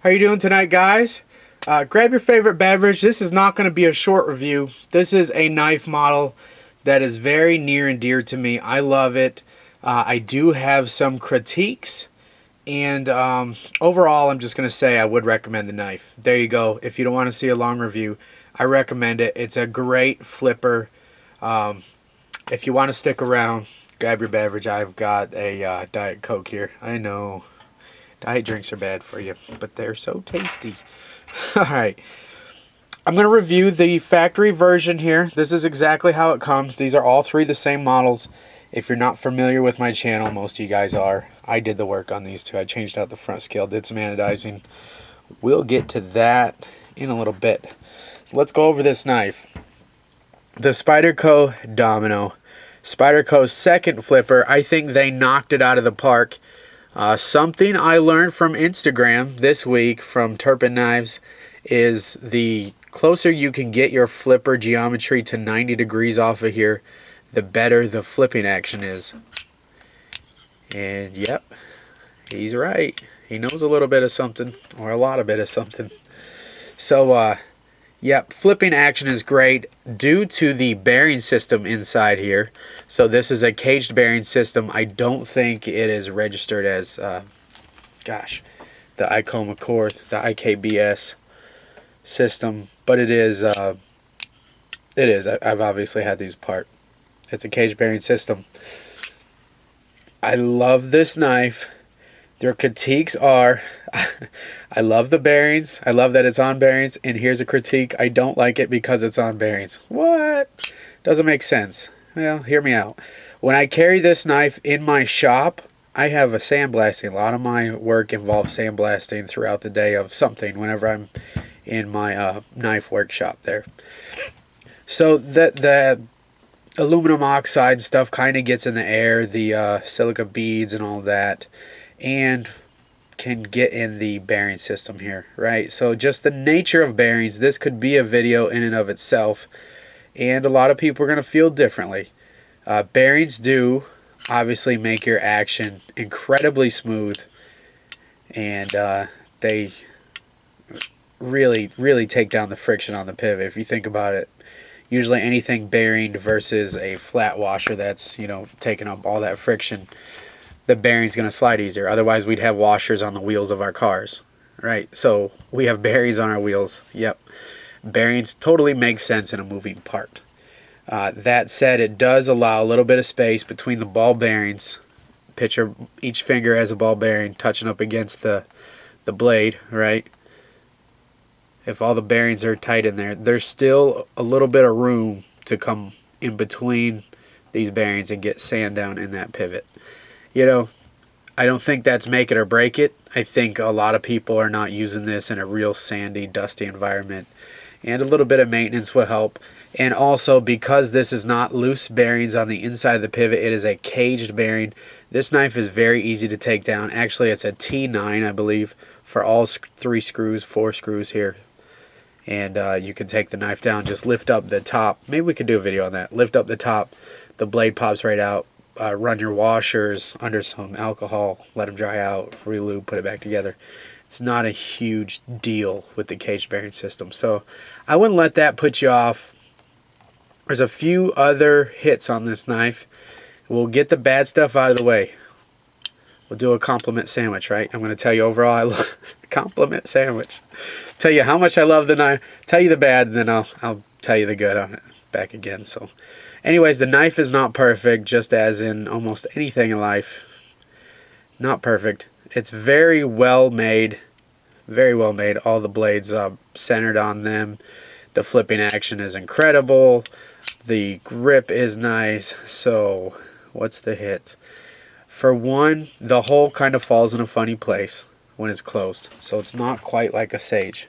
How you doing tonight, guys? Grab your favorite beverage. This is not going to be a short review. This is a knife model that is very near and dear to me. I love it. I do have some critiques, and overall, I'm just going to say I would recommend the knife. There you go. If you don't want to see a long review, I recommend it. It's a great flipper. If you want to stick around, grab your beverage. I've got a Diet Coke here. I know. Diet drinks are bad for you, but they're so tasty. Alright, I'm going to review the factory version here. This is exactly how it comes. These are all three the same models. If you're not familiar with my channel, most of you guys are. I did the work on these two. I changed out the front scale, did some anodizing. We'll get to that in a little bit. So let's go over this knife. The Spyderco Domino. Spyderco's second flipper. I think they knocked it out of the park. Something I learned from Instagram this week from Turpin Knives is the closer you can get your flipper geometry to 90 degrees off of here, the better the flipping action is. And yep, he's right. He knows a little bit of something, or a lot of bit of something. So, yep, flipping action is great due to the bearing system inside here. So this is a caged bearing system. I don't think it is registered as, the Icoma Core, the IKBS system, but it is. I've obviously had these apart. It's a caged bearing system. I love this knife. Their critiques are, I love the bearings. I love that it's on bearings. And here's a critique. I don't like it because it's on bearings. What? Doesn't make sense. Well, hear me out. When I carry this knife in my shop, I have a sandblasting. A lot of my work involves sandblasting throughout the day of something whenever I'm in my knife workshop there. So the aluminum oxide stuff kind of gets in the air, the silica beads and all that, and can get in the bearing system here, right? So just the nature of bearings, this could be a video in and of itself, and a lot of people are going to feel differently. Bearings do obviously make your action incredibly smooth, and they really take down the friction on the pivot. If you think about it, usually anything bearing versus a flat washer that's, you know, taking up all that friction, the bearing's going to slide easier. Otherwise, we'd have washers on the wheels of our cars, right? So we have bearings on our wheels. Yep. Bearings totally make sense in a moving part. That said, it does allow a little bit of space between the ball bearings. Picture each finger as a ball bearing touching up against the blade, right? If all the bearings are tight in there, there's still a little bit of room to come in between these bearings and get sand down in that pivot. You know, I don't think that's make it or break it. I think a lot of people are not using this in a real sandy, dusty environment. And a little bit of maintenance will help. And also, because this is not loose bearings on the inside of the pivot, it is a caged bearing. This knife is very easy to take down. Actually, it's a T9, I believe, for all 4 screws here. And you can take the knife down, just lift up the top. Maybe we could do a video on that. Lift up the top, the blade pops right out. Run your washers under some alcohol, let them dry out, relube, put it back together. It's not a huge deal with the cage bearing system, so I wouldn't let that put you off. There's a few other hits on this knife. We'll get the bad stuff out of the way. We'll do a compliment sandwich, right? I'm going to tell you overall I love compliment sandwich. Tell you how much I love the knife, tell you the bad, and then I'll tell you the good on it back again. So anyways, the knife is not perfect, just as in almost anything in life. Not perfect. It's very well made. Very well made. All the blades centered on them. The flipping action is incredible. The grip is nice. So, what's the hit? For one, the hole kind of falls in a funny place when it's closed. So it's not quite like a Sage.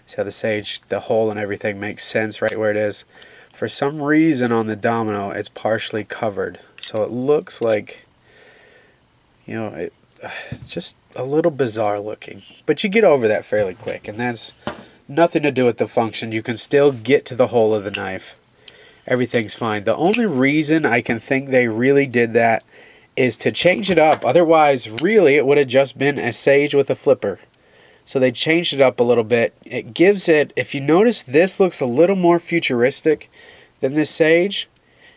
See how the Sage, the hole and everything makes sense right where it is. For some reason on the Domino, it's partially covered. So it looks like, you know, it's just a little bizarre looking. But you get over that fairly quick. And that's nothing to do with the function. You can still get to the hole of the knife. Everything's fine. The only reason I can think they really did that is to change it up. Otherwise, really, it would have just been a Sage with a flipper. So they changed it up a little bit. It gives it, if you notice, this looks a little more futuristic than this Sage.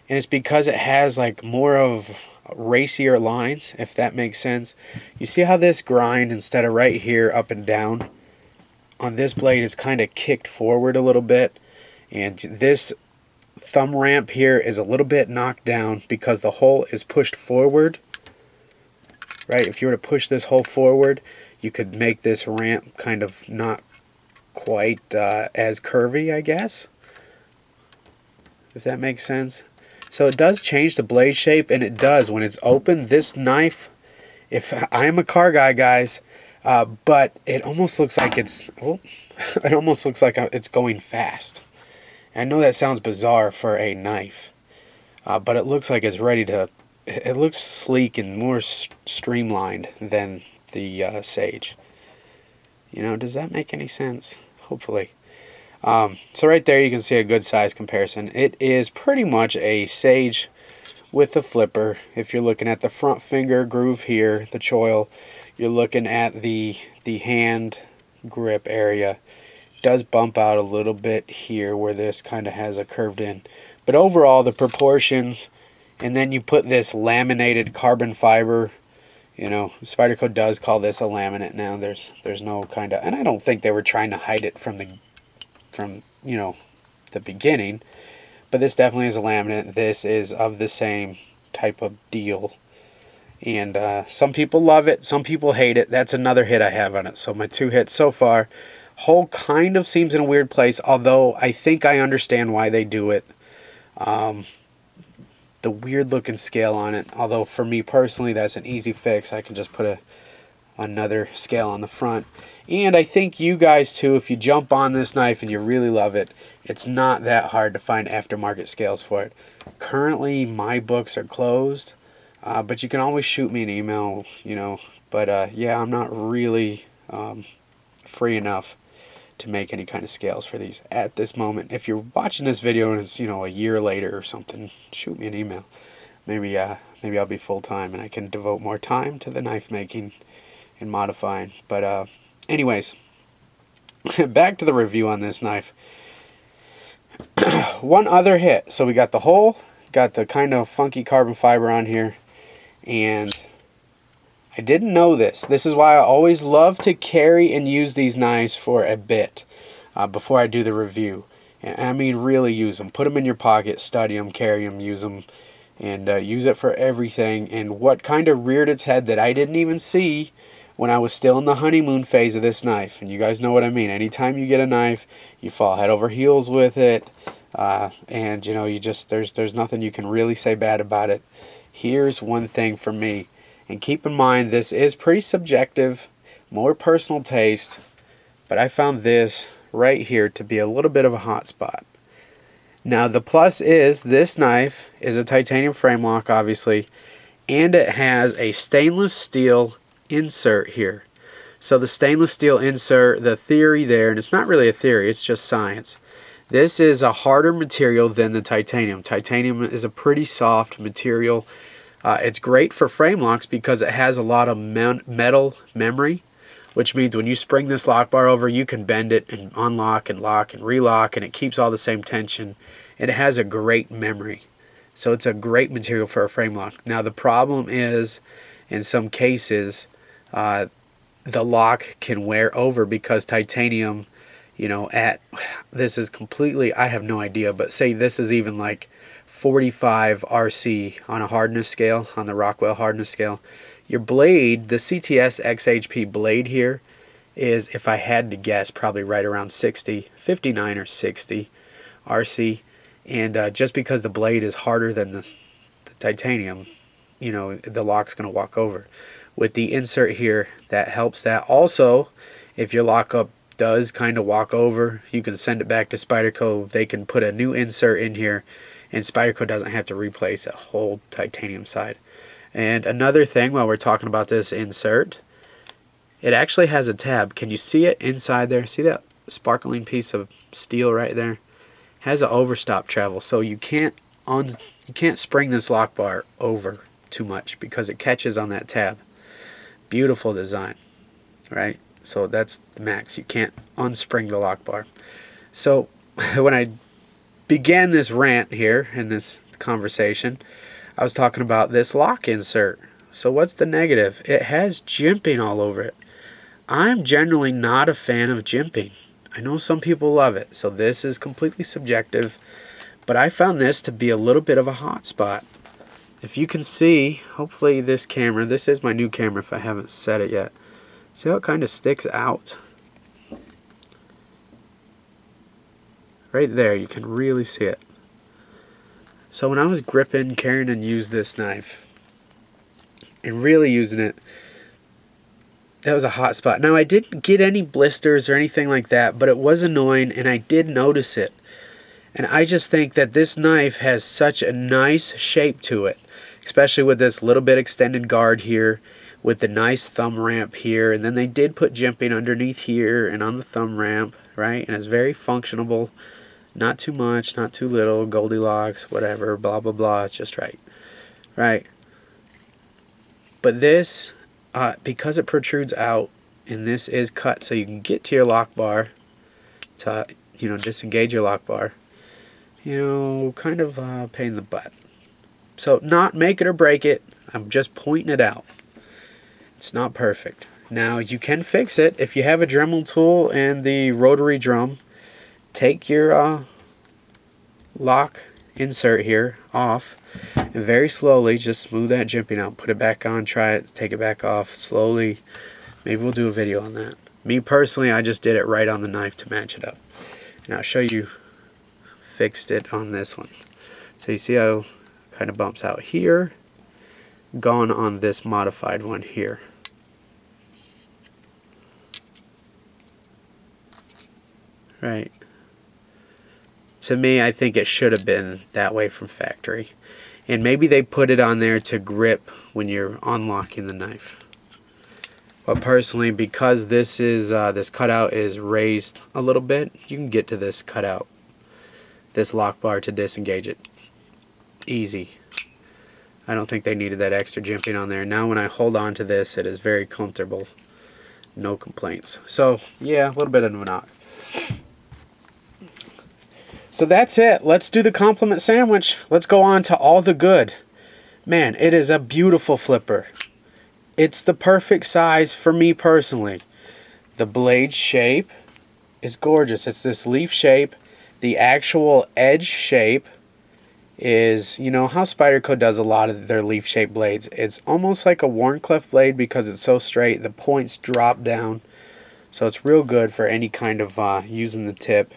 And it's because it has like more of racier lines, if that makes sense. You see how this grind, instead of right here up and down, on this blade is kind of kicked forward a little bit. And this thumb ramp here is a little bit knocked down because the hole is pushed forward. Right? If you were to push this hole forward, you could make this ramp kind of not quite as curvy, I guess. If that makes sense. So it does change the blade shape, and it does when it's open. This knife, if I'm a car guy, guys, but it almost looks like it's, it almost looks like it's going fast. I know that sounds bizarre for a knife, but it looks like it's ready to, it looks sleek and more streamlined than the Sage. You know, does that make any sense? Hopefully. So right there you can see a good size comparison. It is pretty much a Sage with a flipper. If you're looking at the front finger groove here, the choil, you're looking at the hand grip area. It does bump out a little bit here where this kind of has a curved in. But overall the proportions, and then you put this laminated carbon fiber. You know, Spyderco does call this a laminate now. There's no kind of, and I don't think they were trying to hide it from you know, the beginning, but this definitely is a laminate. This is of the same type of deal, and some people love it, some people hate it. That's another hit I have on it. So my 2 hits so far. Hole kind of seems in a weird place, although I think I understand why they do it. The weird looking scale on it, although for me personally that's an easy fix. I can just put another scale on the front. And I think you guys too, if you jump on this knife and you really love it, it's not that hard to find aftermarket scales for it. Currently my books are closed, but you can always shoot me an email, you know. But yeah, I'm not really free enough to make any kind of scales for these at this moment. If you're watching this video and it's, you know, a year later or something, shoot me an email. Maybe I'll be full-time and I can devote more time to the knife making and modifying. But anyways, back to the review on this knife. One other hit. So we got the hole, got the kind of funky carbon fiber on here, and I didn't know this. This is why I always love to carry and use these knives for a bit before I do the review. And I mean really use them. Put them in your pocket, study them, carry them, use them, and use it for everything. And what kind of reared its head that I didn't even see when I was still in the honeymoon phase of this knife. And you guys know what I mean. Anytime you get a knife, you fall head over heels with it. And you know, you just, there's nothing you can really say bad about it. Here's one thing for me. And keep in mind, this is pretty subjective, more personal taste, but I found this right here to be a little bit of a hot spot. Now, the plus is this knife is a titanium frame lock, obviously, and it has a stainless steel insert here. So the stainless steel insert, the theory there, and it's not really a theory, it's just science. This is a harder material than the titanium. Titanium is a pretty soft material. It's great for frame locks because it has a lot of metal memory, which means when you spring this lock bar over, you can bend it and unlock and lock and relock, and it keeps all the same tension. It has a great memory. So it's a great material for a frame lock. Now the problem is, in some cases, the lock can wear over because titanium, you know, this is completely, I have no idea, but say this is even like 45 RC on a hardness scale, on the Rockwell hardness scale. Your blade, the CTS XHP blade here, is, if I had to guess, probably right around 60, 59 or 60 RC. And just because the blade is harder than the titanium, you know, the lock's going to walk over. With the insert here, that helps that. Also, if your lockup does kind of walk over, you can send it back to Spyderco. They can put a new insert in here, and Spyderco doesn't have to replace a whole titanium side. And another thing, while we're talking about this insert, it actually has a tab. Can you see it inside there? See that sparkling piece of steel right there? It has an overstop travel, so you can't spring this lock bar over too much because it catches on that tab. Beautiful design, right? So that's the max. You can't unspring the lock bar. So when I began this rant here in this conversation, I was talking about this lock insert. So what's the negative? It has jimping all over it. I'm generally not a fan of jimping. I know some people love it, so this is completely subjective, but I found this to be a little bit of a hot spot. If you can see, hopefully this camera, this is my new camera if I haven't set it yet. See how it kind of sticks out? Right there, you can really see it. So when I was gripping, carrying, and used this knife, and really using it, that was a hot spot. Now I didn't get any blisters or anything like that, but it was annoying and I did notice it. And I just think that this knife has such a nice shape to it, especially with this little bit extended guard here, with the nice thumb ramp here, and then they did put jimping underneath here and on the thumb ramp, right? And it's very functionable, not too much, not too little, Goldilocks, whatever, blah blah blah, it's just right, right? But this, because it protrudes out, and this is cut so you can get to your lock bar to, disengage your lock bar, kind of a pain in the butt. So not make it or break it, I'm just pointing it out. It's not perfect. Now you can fix it if you have a Dremel tool and the rotary drum. Take your lock insert here off and very slowly just smooth that jimping out. Put it back on, try it, take it back off slowly. Maybe we'll do a video on that. Me personally, I just did it right on the knife to match it up. And I'll show you fixed it on this one. So you see how it kind of bumps out here, gone on this modified one here. Right. To me, I think it should have been that way from factory. And maybe they put it on there to grip when you're unlocking the knife. But personally, because this is this cutout is raised a little bit, you can get to this cutout, this lock bar, to disengage it. Easy. I don't think they needed that extra jimping on there. Now when I hold on to this, it is very comfortable. No complaints. So yeah, a little bit of a knock. So that's it. Let's do the compliment sandwich. Let's go on to all the good. Man, it is a beautiful flipper. It's the perfect size for me personally. The blade shape is gorgeous. It's this leaf shape. The actual edge shape is, how Spyderco does a lot of their leaf shaped blades. It's almost like a Wharncliffe blade because it's so straight. The points drop down. So it's real good for any kind of using the tip.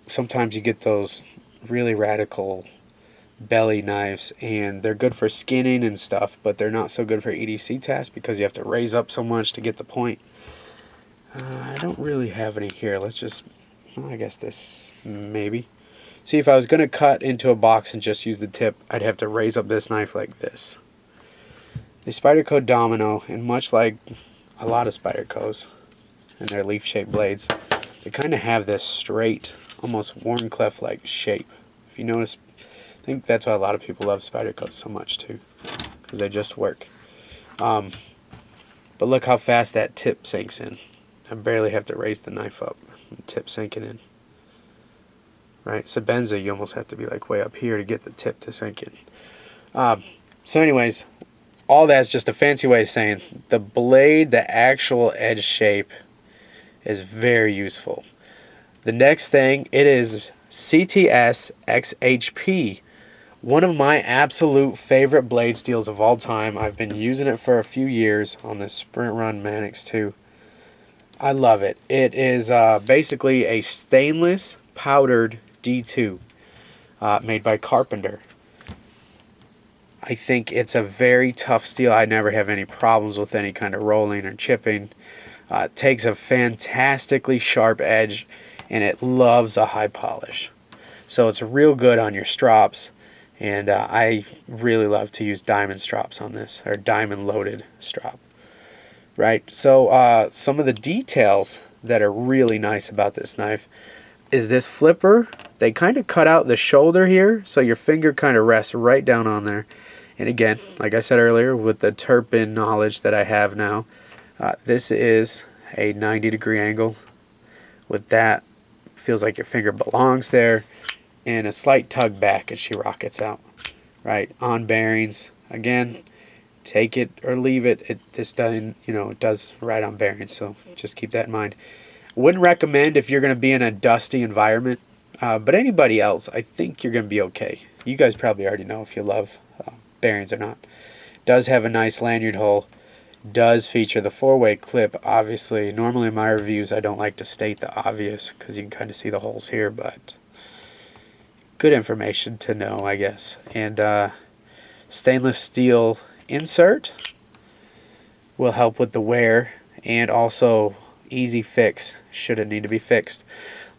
Sometimes you get those really radical belly knives and they're good for skinning and stuff, but they're not so good for EDC tasks because you have to raise up so much to get the point. I don't really have any here. Let's just, I guess this maybe. See, if I was going to cut into a box and just use the tip, I'd have to raise up this knife like this. The Spyderco Domino, and much like a lot of Spydercos and their leaf-shaped blades, they kind of have this straight, almost Wharncliffe-like shape. If you notice, I think that's why a lot of people love Spydercos so much too, because they just work. But look how fast that tip sinks in. I barely have to raise the knife up. The tip sinking in. Right? Sebenza, you almost have to be like way up here to get the tip to sink in. So anyways, all that's just a fancy way of saying the blade, the actual edge shape, is very useful. The next thing, it is CTS XHP, one of my absolute favorite blade steels of all time. I've been using it for a few years on the Sprint Run Mannix 2. I love it. It is basically a stainless powdered D2 made by Carpenter. I think it's a very tough steel. I never have any problems with any kind of rolling or chipping. It takes a fantastically sharp edge and it loves a high polish. So it's real good on your strops, and I really love to use diamond strops on this, or diamond loaded strop. Right, so some of the details that are really nice about this knife is this flipper. They kind of cut out the shoulder here, so your finger kind of rests right down on there. And again, like I said earlier, with the Turpin knowledge that I have now, This is a 90-degree angle. With that, feels like your finger belongs there, and a slight tug back and she rockets out. Right, on bearings, again, take it or leave it. This doesn't, it does right on bearings, so just keep that in mind. Wouldn't recommend if you're going to be in a dusty environment, but anybody else, I think you're going to be okay. You guys probably already know if you love bearings or not. Does have a nice lanyard hole. Does feature the 4-way clip, obviously. Normally in my reviews I don't like to state the obvious because you can kind of see the holes here, but good information to know, I guess. And stainless steel insert will help with the wear, and also easy fix should it need to be fixed.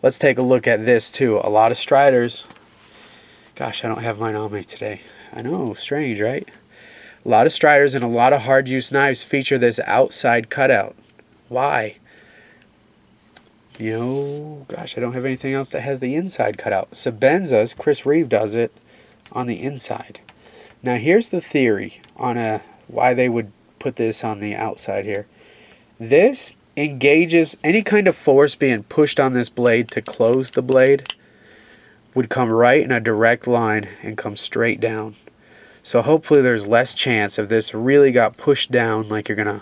Let's take a look at this too. A lot of Striders, gosh, I don't have mine on me today. I know, strange, right? A lot of Striders and a lot of hard use knives feature this outside cutout. Why? Gosh, I don't have anything else that has the inside cutout. Sebenza's, Chris Reeve does it on the inside. Now here's the theory on why they would put this on the outside here. This engages any kind of force being pushed on this blade to close the blade would come right in a direct line and come straight down. So hopefully there's less chance if this really got pushed down, like you're going to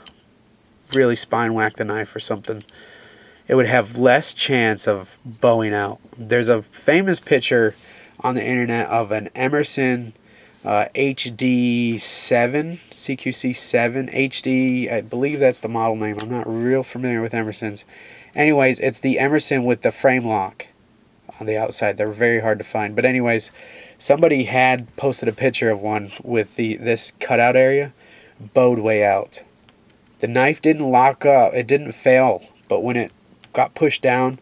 really spine whack the knife or something, it would have less chance of bowing out. There's a famous picture on the internet of an Emerson HD7, CQC7 HD. I believe that's the model name. I'm not real familiar with Emerson's. Anyways, it's the Emerson with the frame lock on the outside. They're very hard to find. But anyways, somebody had posted a picture of one with this cutout area bowed way out. The knife didn't lock up. It didn't fail. But when it got pushed down,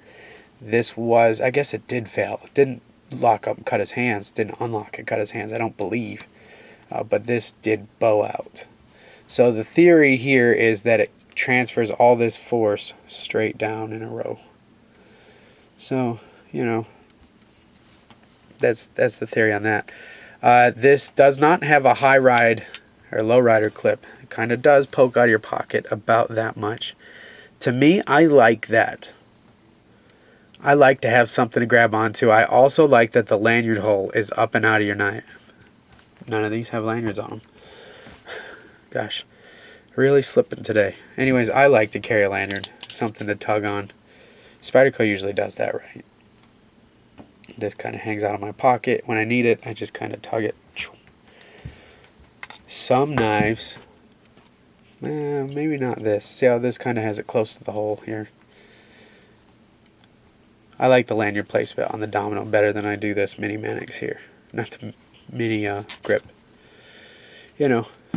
I guess it did fail. It didn't lock up and cut his hands. Didn't unlock and cut his hands, I don't believe. But this did bow out. So the theory here is that it transfers all this force straight down in a row. So, that's the theory on that. This does not have a high ride or low rider clip. It kind of does poke out of your pocket about that much. To me, I like that. I like to have something to grab onto. I also like that the lanyard hole is up and out of your knife. None of these have lanyards on them. Gosh, really slipping today. Anyways, I like to carry a lanyard, something to tug on. Spyderco usually does that right. This kind of hangs out of my pocket. When I need it, I just kind of tug it. Some knives, maybe not this. See how this kind of has it close to the hole here. I like the lanyard placement on the Domino better than I do this mini Manix here. Not the mini grip.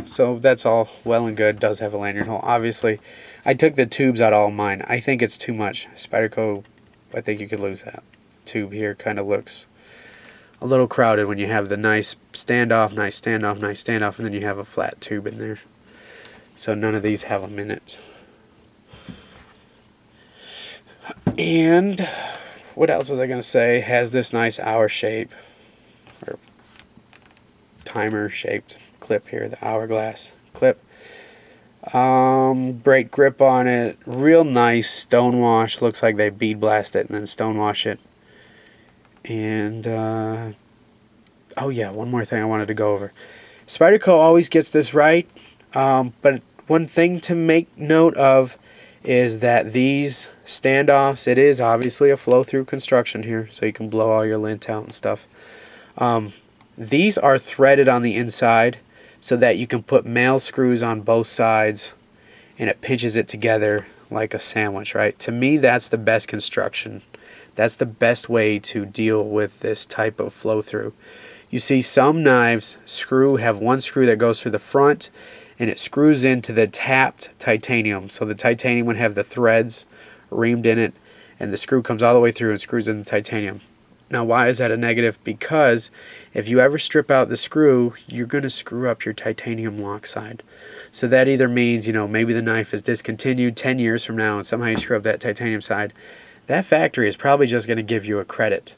So that's all well and good. Does have a lanyard hole. Obviously, I took the tubes out all mine. I think it's too much. Spyderco, I think you could lose that. Tube here kind of looks a little crowded when you have the nice standoff, nice standoff, nice standoff, and then you have a flat tube in there. So none of these have them in it. And what else was I going to say? Has this nice hour shape or timer shaped clip here, the hourglass clip. Great grip on it. Real nice stonewash. Looks like they bead blast it and then stonewash it. And oh yeah, one more thing I wanted to go over. Spyderco always gets this right, but one thing to make note of is that these standoffs, it is obviously a flow-through construction here, so you can blow all your lint out and stuff. These are threaded on the inside so that you can put male screws on both sides and it pinches it together like a sandwich, right? To me, that's the best construction. That's the best way to deal with this type of flow-through. You see some knives have one screw that goes through the front and it screws into the tapped titanium. So the titanium would have the threads reamed in it and the screw comes all the way through and screws in the titanium. Now why is that a negative? Because if you ever strip out the screw, you're going to screw up your titanium lock side. So that either means, maybe the knife is discontinued 10 years from now and somehow you screw up that titanium side. That factory is probably just going to give you a credit,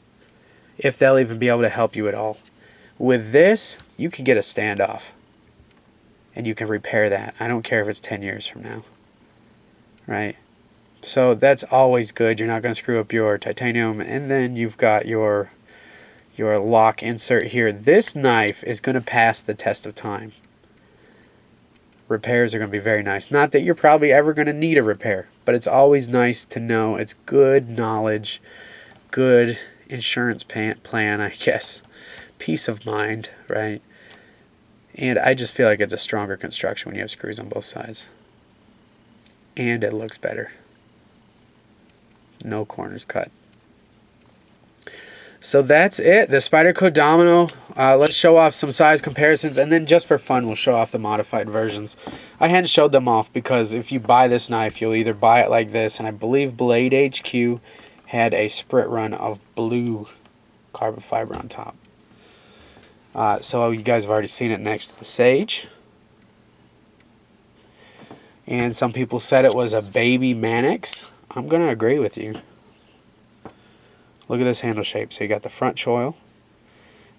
if they'll even be able to help you at all. With this, you can get a standoff, and you can repair that. I don't care if it's 10 years from now. right? So that's always good. You're not going to screw up your titanium. And then you've got your lock insert here. This knife is going to pass the test of time. Repairs are going to be very nice. Not that you're probably ever going to need a repair, but it's always nice to know. It's good knowledge, good insurance plan, I guess. Peace of mind, right? And I just feel like it's a stronger construction when you have screws on both sides. And it looks better. No corners cut. So that's it. The Spyderco Domino. Let's show off some size comparisons, and then just for fun, we'll show off the modified versions. I hadn't showed them off because if you buy this knife, you'll either buy it like this, and I believe Blade HQ had a sprit run of blue carbon fiber on top. So you guys have already seen it next to the Sage. And some people said it was a baby Mannix. I'm going to agree with you. Look at this handle shape. So you got the front choil.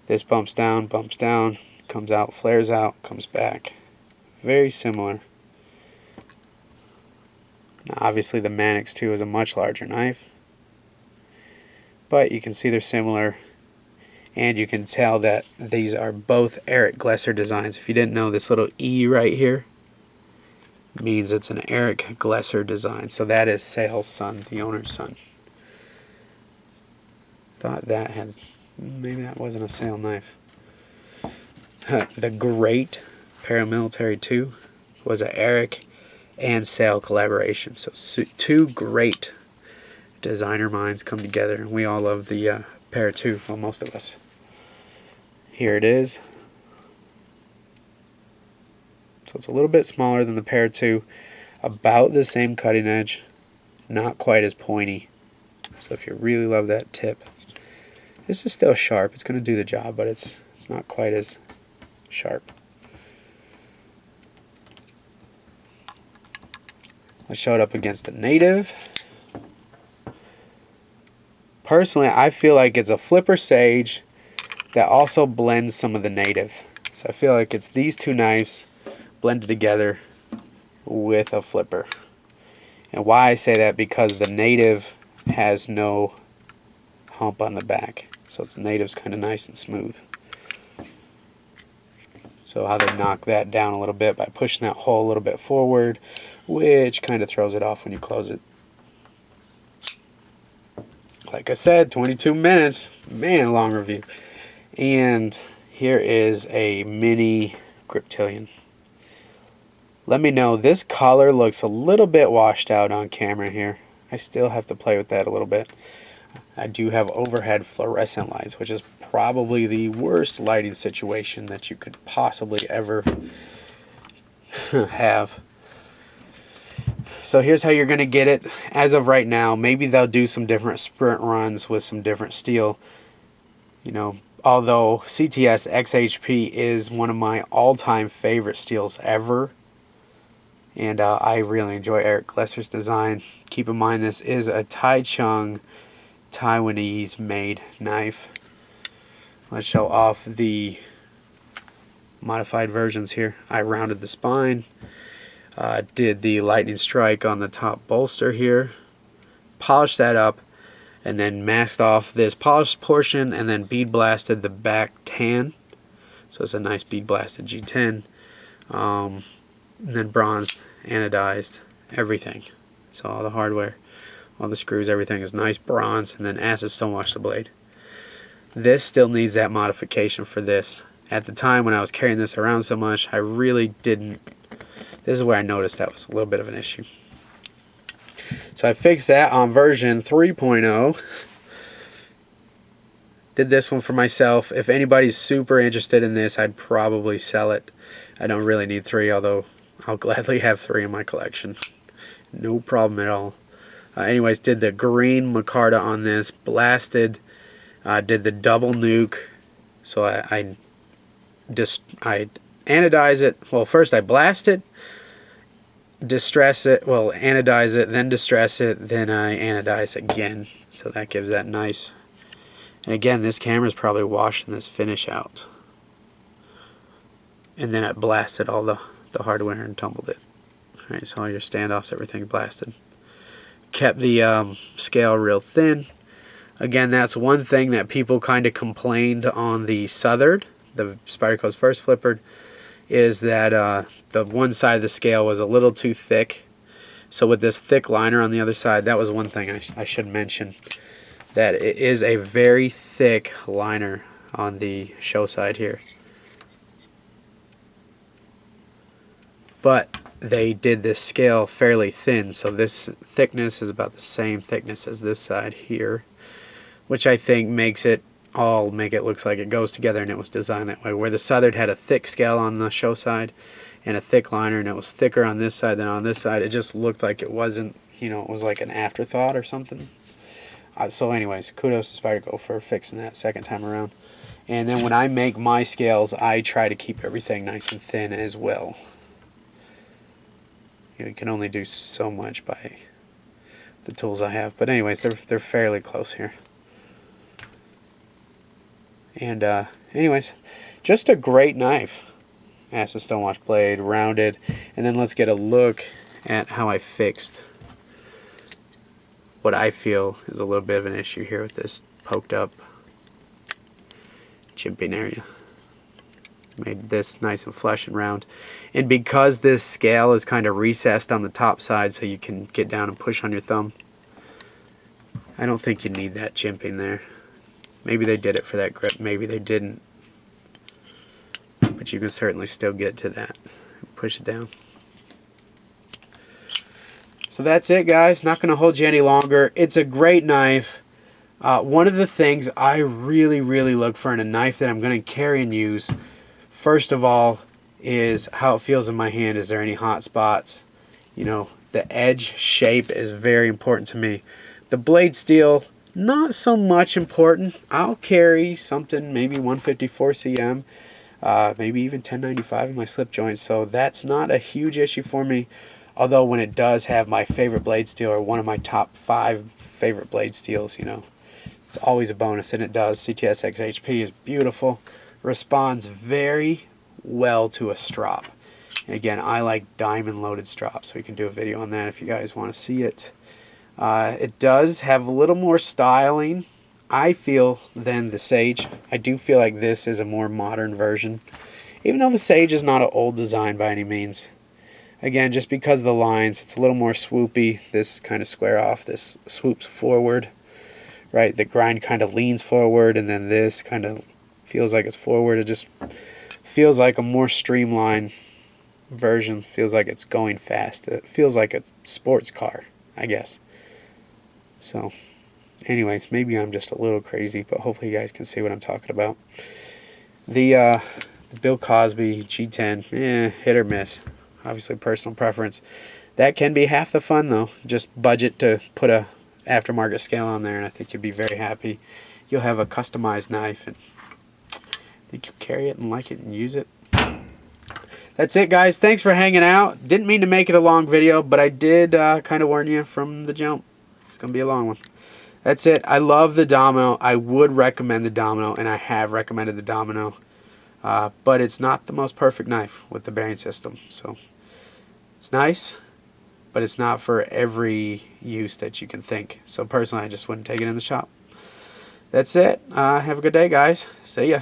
This bumps down, comes out, flares out, comes back. Very similar. Now obviously the Mannix 2 is a much larger knife. But you can see they're similar. And you can tell that these are both Eric Glesser designs. If you didn't know, this little E right here means it's an Eric Glesser design. So that is Sale's son, the owner's son. Thought that had, maybe that wasn't a Sale knife. The Great Paramilitary 2 was an Eric and Sale collaboration. So two great designer minds come together, and we all love the Para 2, well, most of us. Here it is. So it's a little bit smaller than the Para 2, about the same cutting edge, not quite as pointy. So if you really love that tip, this is still sharp. It's going to do the job, but it's not quite as sharp. Let's show it up against a Native. Personally, I feel like it's a flipper Sage that also blends some of the Native. So I feel like it's these two knives blended together with a flipper. And why I say that, because the Native has no hump on the back. So the Native's kind of nice and smooth. So how they knock that down a little bit by pushing that hole a little bit forward, which kind of throws it off when you close it. Like I said, 22 minutes. Man, long review. And here is a mini Griptilian. Let me know. This color looks a little bit washed out on camera here. I still have to play with that a little bit. I do have overhead fluorescent lights, which is probably the worst lighting situation that you could possibly ever have. So here's how you're going to get it. As of right now, maybe they'll do some different sprint runs with some different steel. You know, although CTS XHP is one of my all-time favorite steels ever. And I really enjoy Eric Glesser's design. Keep in mind, this is a Taichung Taiwanese made knife. Let's show off the modified versions here. I rounded the spine. Did the lightning strike on the top bolster here. Polished that up. And then masked off this polished portion. And then bead blasted the back tan. So it's a nice bead blasted G10. And then bronzed, anodized, everything. So all the hardware, all the screws, everything is nice bronze, and then acid stone wash the blade. This still needs that modification for this. At the time when I was carrying this around so much, I really didn't. This is where I noticed that was a little bit of an issue. So I fixed that on version 3.0. Did this one for myself. If anybody's super interested in this, I'd probably sell it. I don't really need 3, although I'll gladly have 3 in my collection. No problem at all. Anyways, did the green micarta on this. Blasted. Did the double nuke. So I anodize it. Well, first I blast it, distress it, well, anodize it, then distress it, then I anodize again. So that gives that nice. And again, this camera's probably washing this finish out. And then I blasted all the hardware and tumbled it. Alright, so all your standoffs, everything blasted. Kept the scale real thin. Again, that's one thing that people kind of complained on the Southern, the Spyderco's first flipper, is that the one side of the scale was a little too thick. So with this thick liner on the other side, that was one thing I should mention, that it is a very thick liner on the show side here. But they did this scale fairly thin, so this thickness is about the same thickness as this side here, which I think makes it looks like it goes together, and it was designed that way. Where the Southern had a thick scale on the show side and a thick liner, and it was thicker on this side than on this side, it just looked like it wasn't, it was like an afterthought or something. So anyways, kudos to Spyderco for fixing that second time around. And then when I make my scales, I try to keep everything nice and thin as well. You can only do so much by the tools I have, but anyways, they're fairly close here. And anyways, just a great knife. Acid Stonewatch blade, rounded. And then let's get a look at how I fixed what I feel is a little bit of an issue here with this poked up chimping area. Made this nice and flush and round. And because this scale is kind of recessed on the top side so you can get down and push on your thumb, I don't think you need that chimping there. Maybe they did it for that grip, maybe they didn't. But you can certainly still get to that. Push it down. So that's it, guys. Not going to hold you any longer. It's a great knife. One of the things I really look for in a knife that I'm going to carry and use, first of all, is how it feels in my hand. Is there any hot spots? The edge shape is very important to me. The blade steel, not so much important. I'll carry something maybe 154 cm, maybe even 1095 in my slip joints, so that's not a huge issue for me. Although when it does have my favorite blade steel, or one of my top 5 favorite blade steels, it's always a bonus, and it does. CTSX HP is beautiful, responds very well to a strop. And again, I like diamond loaded strops, so we can do a video on that if you guys want to see it. It does have a little more styling, I feel, than the Sage. I do feel like this is a more modern version, even though the Sage is not an old design by any means. Again, just because of the lines, it's a little more swoopy. This kind of square off, this swoops forward, right? The grind kind of leans forward, and then this kind of feels like it's forward. It just feels like a more streamlined version. Feels like it's going fast. It feels like a sports car, I guess. So, anyways, maybe I'm just a little crazy, but hopefully you guys can see what I'm talking about. The Bill Cosby G10, hit or miss. Obviously, personal preference. That can be half the fun, though. Just budget to put a aftermarket scale on there, and I think you'll be very happy. You'll have a customized knife, and I think you'll carry it and like it and use it. That's it, guys. Thanks for hanging out. Didn't mean to make it a long video, but I did kind of warn you from the jump. It's going to be a long one. That's it. I love the Domino. I would recommend the Domino, and I have recommended the Domino. But it's not the most perfect knife with the bearing system. So it's nice, but it's not for every use that you can think. So personally, I just wouldn't take it in the shop. That's it. Have a good day, guys. See ya.